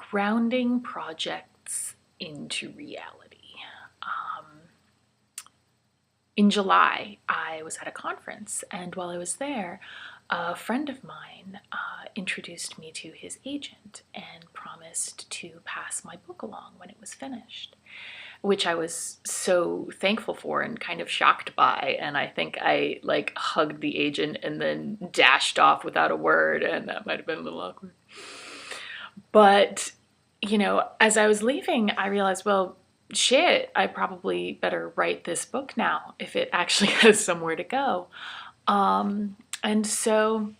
grounding projects into reality. In July, I was at a conference, and while I was there, a friend of mine introduced me to his agent and promised to pass my book along when it was finished, which I was so thankful for and kind of shocked by. And I think I like hugged the agent and then dashed off without a word, and that might have been a little awkward. But, you know, as I was leaving, I realized, well, shit, I probably better write this book now if it actually has somewhere to go. And so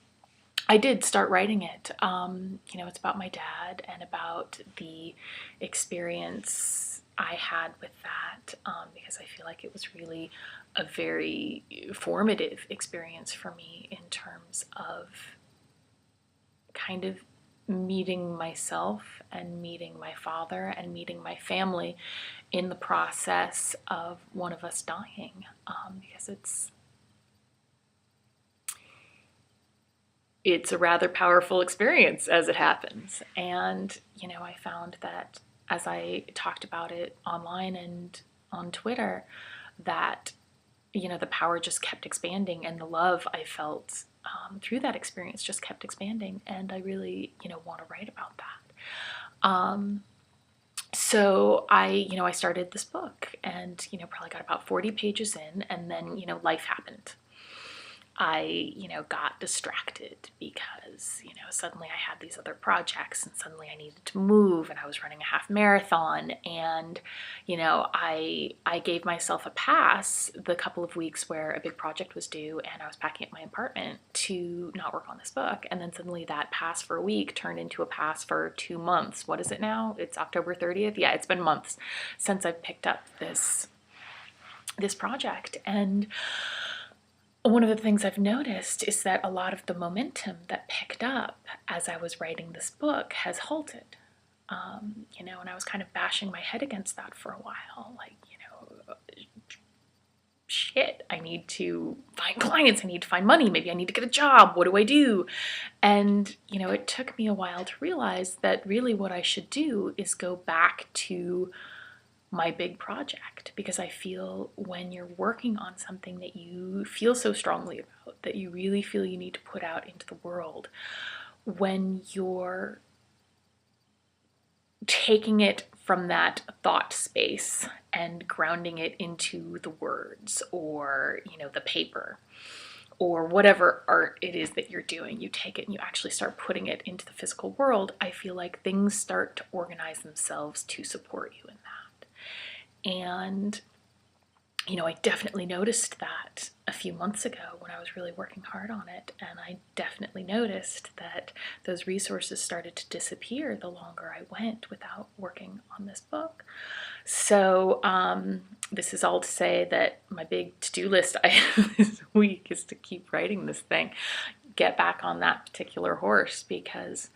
I did start writing it. You know, it's about my dad and about the experience I had with that, because I feel like it was really a very formative experience for me in terms of kind of meeting myself and meeting my father and meeting my family in the process of one of us dying, because it's a rather powerful experience as it happens. And, you know, I found that as I talked about it online and on Twitter, that, you know, the power just kept expanding, and the love I felt through that experience just kept expanding. And I really, you know, want to write about that. So I started this book, and, you know, probably got about 40 pages in, and then, you know, life happened. I, you know, got distracted because, you know, suddenly I had these other projects, and suddenly I needed to move, and I was running a half marathon, and, you know, I gave myself a pass the couple of weeks where a big project was due and I was packing up my apartment to not work on this book. And then suddenly that pass for a week turned into a pass for 2 months. What is it now? It's October 30th. Yeah, it's been months since I've picked up this project. And one of the things I've noticed is that a lot of the momentum that picked up as I was writing this book has halted. You know, and I was kind of bashing my head against that for a while. Like, you know, shit, I need to find clients, I need to find money, maybe I need to get a job, what do I do? And, you know, it took me a while to realize that really what I should do is go back to my big project, because I feel when you're working on something that you feel so strongly about, that you really feel you need to put out into the world, when you're taking it from that thought space and grounding it into the words, or, you know, the paper, or whatever art it is that you're doing, you take it and you actually start putting it into the physical world, I feel like things start to organize themselves to support you in that. And, you know, I definitely noticed that a few months ago when I was really working hard on it. And I definitely noticed that those resources started to disappear the longer I went without working on this book. So this is all to say that my big to-do list item this week is to keep writing this thing, get back on that particular horse, because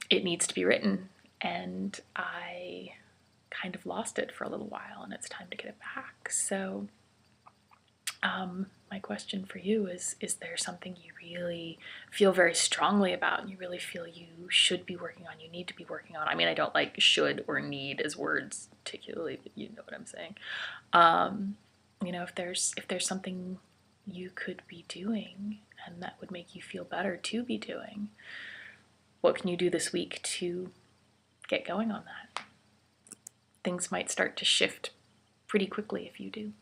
it needs to be written. And I kind of lost it for a little while, and it's time to get it back. So my question for you is there something you really feel very strongly about and you really feel you should be working on, you need to be working on? I mean, I don't like should or need as words particularly, but you know what I'm saying. You know, if there's something you could be doing and that would make you feel better to be doing, what can you do this week to get going on that? Things might start to shift pretty quickly if you do.